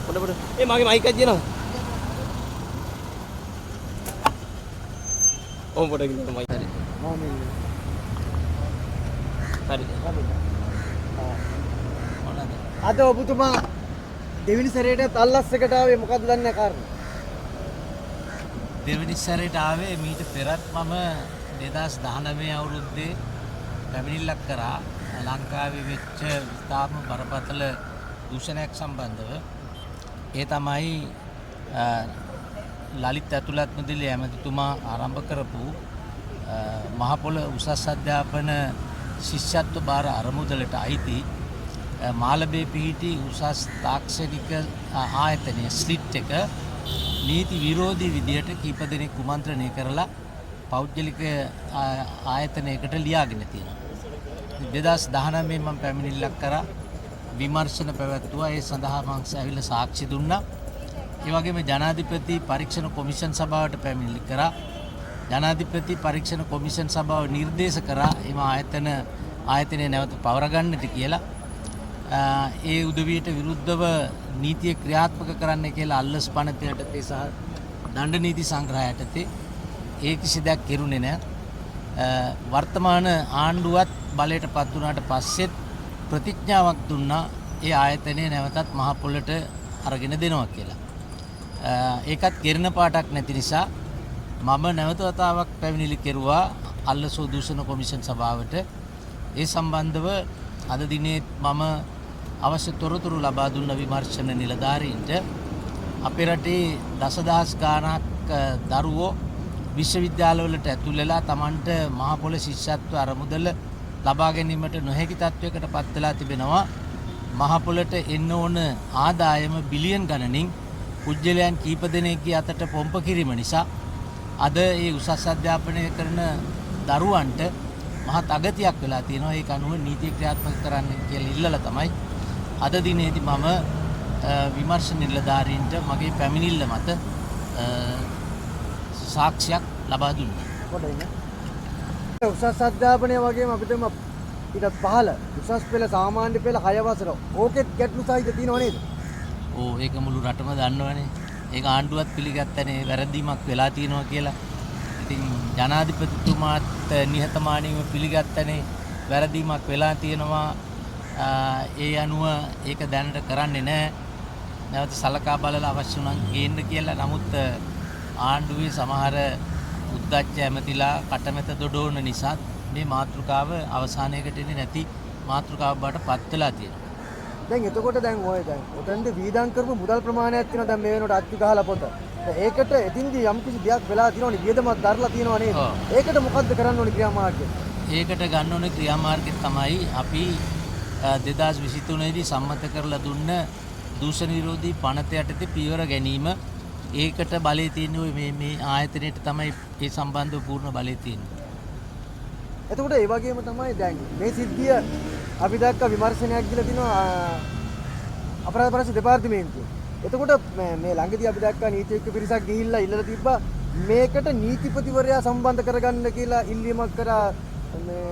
පොඩ ඒ මගේ මයික් එක දිනනවා. ඕම් පොඩ ගිහින් මයික් හරි. හරි. අද ඔබතුමා දෙවෙනි සැරේට තල්ලස් එකට ආවේ මොකද්ද දන්නේ කාරණා? දෙවෙනි සැරේට ආවේ මීට පෙරත් මම 2019 අවුරුද්දේ පැමිණිල්ලක් කරා ලංකාවේ වෙච්ච ඉතාම බරපතල දූෂණයක් සම්බන්ධව. ඒ තමයි ලලිත් ඇතුළත් මුදලේ ඇමතිතුමා ආරම්භ කරපු මහ පොළ උසස් අධ්‍යාපන ශිෂ්‍යත්ව භාර අරමුදලට අයිති මාලබේ පිහිටි උසස් තාක්ෂණික ආයතනයේ ස්ලිට් එක නීති විරෝධී විදියට කීප දෙනෙක් කුමන්ත්‍රණය කරලා පෞද්ගලික ආයතනයකට ලියාගෙන තියෙනවා. 2019 මම පැමිණිල්ලක් කරා විමර්ශන පැවැත්වුවා. ඒ සඳහා මම ඇවිල්ලා සාක්ෂි දුන්නා. ඒ වගේම ජනාධිපති පරීක්ෂණ කොමිෂන් සභාවට පැමිණිලි කරා. ජනාධිපති පරීක්ෂණ කොමිෂන් සභාව නිර්දේශ කරා එම ආයතනය නැවත පවරගන්නට කියලා. ඒ උදවියට විරුද්ධව නීතිය ක්‍රියාත්මක කරන්න කියලා අල්ලස් පනත යටතේ සහ දණ්ඩ නීති සංග්‍රහය යටතේ ඒ කිසි දෙයක් කෙරුණේ නැහැ. වර්තමාන ආණ්ඩුවත් බලයට පත් වුණාට පස්සෙත් ප්‍රතිඥාවක් දුන්නා ඒ ආයතනය නැවතත් මහ පොළට අරගෙන දෙනවා කියලා. ඒකත් කෙරෙන පාටක් නැති නිසා මම නැවත වතාවක් පැමිණිලි කෙරුවා අල්ලසෝ දූෂණ කොමිෂන් සභාවට. ඒ සම්බන්ධව අද දිනේ මම අවශ්‍ය තොරතුරු ලබා දුන්න විමර්ශන නිලධාරීන්ට අපේ රටේ දසදහස් ගාණක් දරුවෝ විශ්වවිද්‍යාලවලට ඇතුල් වෙලා Tamanට මහ පොළ ශිෂ්‍යත්ව අරමුදල ලබා ගැනීමට නොහැකි තත්වයකට පත් වෙලා තිබෙනවා. මහ පොළට එන්න ඕන ආදායම බිලියන් ගණනින් පුජ්‍යලයන් කීප දෙනෙක්ගේ අතට පොම්ප කිරීම නිසා අද ඒ උසස් අධ්‍යාපනය කරන දරුවන්ට මහත් අගතියක් වෙලා තියෙනවා. ඒක අනුව නීති ක්‍රියාත්මක කරන්න කියලා ඉල්ලලා තමයි අද දිනේදී මම විමර්ශන නිලධාරීන්ට මගේ පැමිණිල්ල මත සාක්ෂියක් ලබා දුන්නා. උසස් අධ්‍යාපනය වගේම අපිටම ඊට පහළ උසස් පෙළ සාමාන්‍ය පෙළ 6 වසර ඕකෙත් ගැටලු සහිත තියෙනව නේද? ඕ ඒක මුළු රටම දන්නවනේ. ඒක ආණ්ඩුවත් පිළිගත්තනේ වැරදීමක් වෙලා තියෙනවා කියලා. ඉතින් ජනාධිපතිතුමාත් නිහතමානීව පිළිගත්තනේ වැරදීමක් වෙලා තියෙනවා. ඒ අනුව ඒක දැනට කරන්නේ නැහැ. නැවත සලකා බලලා අවශ්‍ය නම් ගේන්න කියලා. නමුත් ආණ්ඩුවේ සමහර උද්දච්ච ඇමතිලා කටමැත දොඩෝන නිසා මේ මාතෘකාව අවසානයකට එන්නේ නැති මාතෘකාවක් බවට පත් වෙලා තියෙනවා. දැන් එතකොට දැන් ඔය දැන් උතෙන්ද වීදම් කරපු මුදල් ප්‍රමාණයක් තියෙනවා දැන් මේ වෙනකොට අත්ති ගහලා පොත. ඒකට එතින්දී යම් කිසි දෙයක් වෙලා තියෙනවනේ වියදමක් දරලා තියෙනව නේද? ඒකට මොකද්ද කරන්න ඕනේ ක්‍රියාමාර්ගය? ඒකට ගන්න ඕනේ ක්‍රියාමාර්ගය තමයි අපි 2023 දී සම්මත කරලා දුන්න දූෂණ විරෝධී පනත යටතේ පියවර ගැනීම. ඒකට බලය තියෙන්නේ මේ ආයතනයට තමයි ඒ සම්බන්ධව පූර්ණ බලය තියෙන්නේ. එතකොට ඒ වගේම තමයි දැන් මේ සිද්ධිය අපි දැක්ක විමර්ශනයක් දීලා තිනවා අපරාධ පරීක්ෂණ දෙපාර්තමේන්තුව. එතකොට මේ ළඟදී අපි දැක්ක නීතිඥ පිරිසක් ගිහිල්ලා ඉල්ලලා තිබ්බා මේකට නීතිපතිවරයා සම්බන්ධ කරගන්න කියලා ඉල්ලීමක් කරා මේ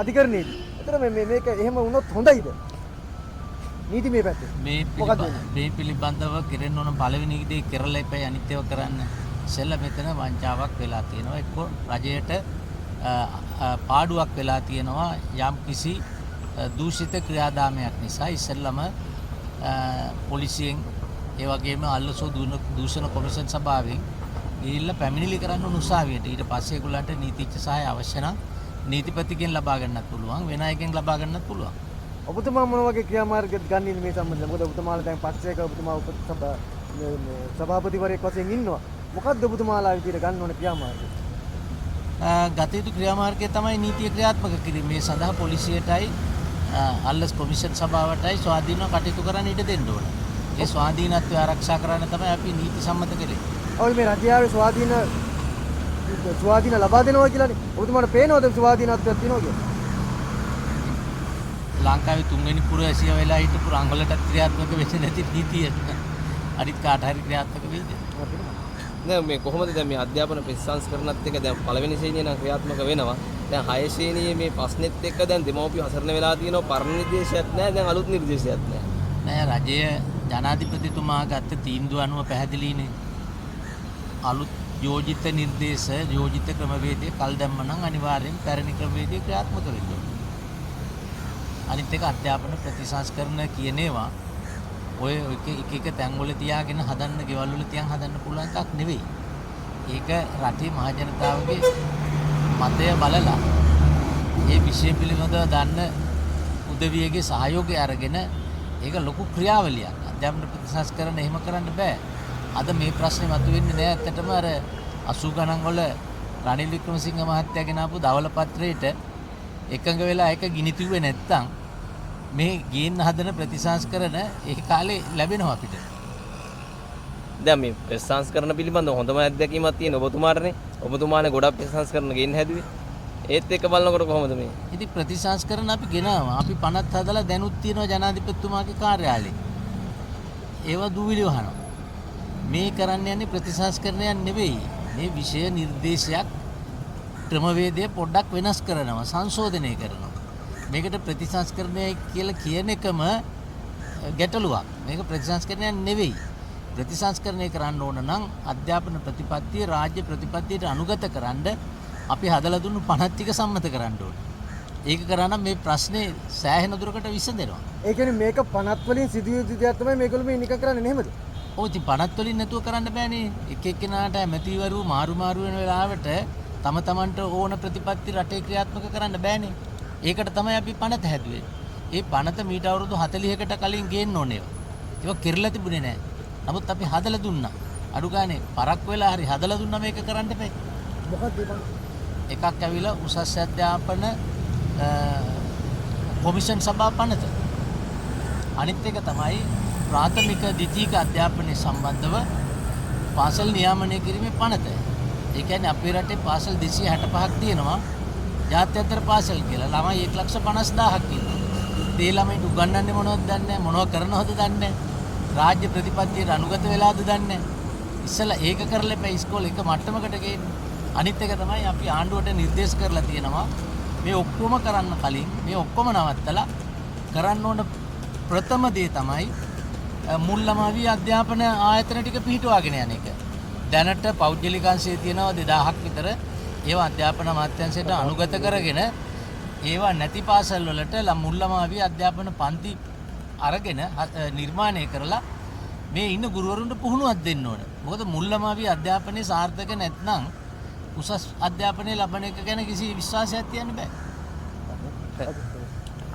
අධිකරණයේදී. එතන මේක එහෙම වුණොත් හොඳයිද? නීතිමය පැත්තේ. මේ පිළිබඳව කෙරෙන්න ඕන පළවෙනි දේ කෙරලා එපයි අනිත් ඒවා කරන්න. ඉතින් මෙතන වංචාවක් වෙලා තියෙනවා. එක්ක රජයට පාඩුවක් වෙලා තියෙනවා යම් කිසි දූෂිත ක්‍රියාදාමයක් නිසා. ඉස්සෙල්ලම පොලිසියෙන් ඒ වගේම අල්ලසෝ දූෂණ කොමිෂන් සභාවෙන් ගිහිල්ලා පැමිණිලි කරන්න උසාවියට. ඊට පස්සේ ඒගොල්ලන්ට නීතිඥ සහාය අවශ්‍ය නම් නීතිපතිගෙන් ලබා ගන්නත් පුළුවන්, වෙන අයගෙන් ලබා ගන්නත් පුළුවන්. ඔබතුමා මොන වගේ ක්‍රියාමාර්ගයක් ගන්නේ මේ සම්බන්ධව? මොකද ඔබතුමාලා දැන් පක්ෂයක ඔබතුමා සභාපතිවරයෙක් වශයෙන් ඉන්නවා. මොකක්ද ඔබතුමාලා විදිහට ගන්න ඕන ක්‍රියාමාර්ගය? ගත යුතු ක්‍රියාමාර්ගය තමයි නීතිය ක්‍රියාත්මක කිරීම. මේ සඳහා පොලිසියටයි අල්ලස් කොමිෂන් සභාවටයි ස්වාධීනව කටයුතු කරන්න ඉඩ දෙන්න ඕන. ඒ ස්වාධීනත්වය ආරක්ෂා කරන්න තමයි අපි නීති සම්මත කළේ. ඔය මේ රජයාවේ ස්වාධීන ලබා දෙනවා කියලානේ. ඔබතුමාට පේනවද ස්වාධීනත්වයක් තියෙනවා කියලා? ලංකාවේ තුන්වෙනි පුරවැසියා වෙලා හිටපු රංගලට ක්‍රියාත්මක වෙන්නේ නැති නීතිය අනිත් කාට හරි ක්‍රියාත්මක වෙයිද? දැන් මේ කොහොමද දැන් මේ අධ්‍යාපන ප්‍රතිසංස්කරණත් එක්ක දැන් පළවෙනි ශ්‍රේණිය නම් ක්‍රියාත්මක වෙනවා. දැන් 6 ශ්‍රේණියේ මේ ප්‍රශ්නෙත් එක්ක දැන් දෙමව්පියෝ හසරණ වෙලා තියෙනවා. පරණ නිර්දේශයක් නැහැ. දැන් අලුත් නිර්දේශයක් නැහැ. නෑ රජය ජනාධිපතිතුමා ගත්ත තීන්දුව අනුව පැහැදිලිනේ. අලුත් යෝජිත නිර්දේශ යෝජිත ක්‍රමවේදය කල් දැම්ම නම් අනිවාර්යෙන් පැරණි ක්‍රමවේදය ක්‍රියාත්මක වෙන්න ඕනේ. අනිත් එක අධ්‍යාපන ප්‍රතිසංස්කරණ කියන ඒවා ඔය එක තැන්වල තියාගෙන හදන්න, ගෙවල් වල තියන් හදන්න පුළුවන් එකක් නෙවෙයි. ඒක රටේ මහ ජනතාවගේ මතය බලලා ඒ විෂය පිළිබඳව දන්න උදවියගේ සහයෝගය අරගෙන ඒක ලොකු ක්‍රියාවලියක්. අධ්‍යාපන ප්‍රතිසංස්කරණ එහෙම කරන්න බෑ. අද මේ ප්‍රශ්නේ මතුවෙන්නේ නෑ. ඇත්තටම අර 80 ගණන් වල රනිල් වික්‍රමසිංහ මහත්තයා ගෙනාපු දවල පත්‍රයේට එකඟ වෙලා ඒක ගිනිතිව්වේ නැත්තම් මේ ගේන්න හදන ප්‍රතිසංස්කරණ ඒ කාලේ ලැබෙනවා අපිට. දැන් මේ ප්‍රතිසංස්කරණ පිළිබඳව හොඳම අත්දැකීමක් තියෙන ඔබතුමාටනේ. ඔබතුමානේ ගොඩක් ප්‍රතිසංස්කරණ ගේන්න හැදුවේ. ඒත් එක්ක බලනකොට කොහොමද මේ? ඉතින් ප්‍රතිසංස්කරණ අපි ගෙනාවා. අපි පනත් හදලා දැනුත් තියෙනවා ජනාධිපතිතුමාගේ කාර්යාලේ. ඒවා දූවිලි වහනවා. මේ කරන්න යන්නේ ප්‍රතිසංස්කරණයක් නෙවෙයි. මේ විෂය නිර්දේශයක් ක්‍රමවේදය පොඩ්ඩක් වෙනස් කරනවා, සංශෝධනය කරනවා. මේකට ප්‍රතිසංස්කරණය කියලා කියන එකම ගැටලුවක්. මේක ප්‍රතිසංස්කරණයක් නෙවෙයි. ප්‍රතිසංස්කරණය කරන්න ඕන නම් අධ්‍යාපන ප්‍රතිපත්තිය රාජ්‍ය ප්‍රතිපත්තියට අනුගත කරන්න අපි හදලා දුන්නු පනත් ටික සම්මත කරන්න ඕනේ. ඒක කරා නම් මේ ප්‍රශ්නේ සෑහෙන දුරකට විසඳෙනවා. ඒ කියන්නේ මේක පනත් වලින් සිදුවිය යුතු දෙයක් තමයි මේගොල්ලෝ මේ නික කරන්නේ නෙමෙයිද? ඔව් ඉතින් පනත් වලින් නැතුව කරන්න බෑනේ. එක එක්කෙනාට ඇමතිවරු මාරු වෙන වෙලාවට තම තමන්ට ඕන ප්‍රතිපත්ති රටේ ක්‍රියාත්මක කරන්න බෑනේ. ඒකට තමයි අපි පනත හැදුවේ. ඒ පනත මීට අවුරුදු 40කට කලින් ගේන්න ඕනේ. ඒක කිරලා තිබුණේ නෑ. නමුත් අපි හදලා දුන්නා. අඩු ගානේ පරක් වෙලා හරි හදලා දුන්නා මේක කරන්න බෑ. මොකක්ද ඒ එකක් ඇවිල්ලා උසස් අධ්‍යාපන කොමිෂන් සභා පනත. අනිත් එක තමයි ප්‍රාථමික ද්විතීක අධ්‍යාපනය සම්බන්ධව පාසල් නියාමනය කිරීමේ පනත. ඒ කියන්නේ අපේ රටේ පාසල් 265ක් තියෙනවා. ජාත්‍යන්තර පාසල් කියලා ළමයි 1,50,000ක් ඉන්නවා. ඒ ළමයින්ට උගන්වන්නේ මොනවද දන්නේ නැහැ. මොනව කරනවද දන්නේ නැහැ. රාජ්‍ය ප්‍රතිපත්තියට අනුගත වෙලාද දන්නේ නැහැ. ඉස්සලා ඒක කරලා එපා ඉස්කෝලේ එක මට්ටමකට ගේන්න. අනිත් එක තමයි අපි ආණ්ඩුවට නිර්දේශ කරලා තියෙනවා මේ ඔක්කොම කරන්න කලින් මේ ඔක්කොම නවත්තලා කරන්න ඕන ප්‍රථම දේ තමයි මුල් ළමාවිය අධ්‍යාපන ආයතන ටික පිහිටුවාගෙන යන එක. දැනට පෞද්ගලික අංශයේ තියෙනවා 2000ක් විතර. ඒවා අධ්‍යාපන අමාත්‍යාංශයට අනුගත කරගෙන ඒවා නැති පාසල් වලට මුල් ළමාවිය අධ්‍යාපන පන්ති අරගෙන නිර්මාණය කරලා මේ ඉන්න ගුරුවරුන්ට පුහුණුවක් දෙන්න ඕන. මොකද මුල් ළමාවිය අධ්‍යාපනයේ සාර්ථක නැත්නම් උසස් අධ්‍යාපනය ලබන එක ගැන කිසි විශ්වාසයක් තියන්න බෑ.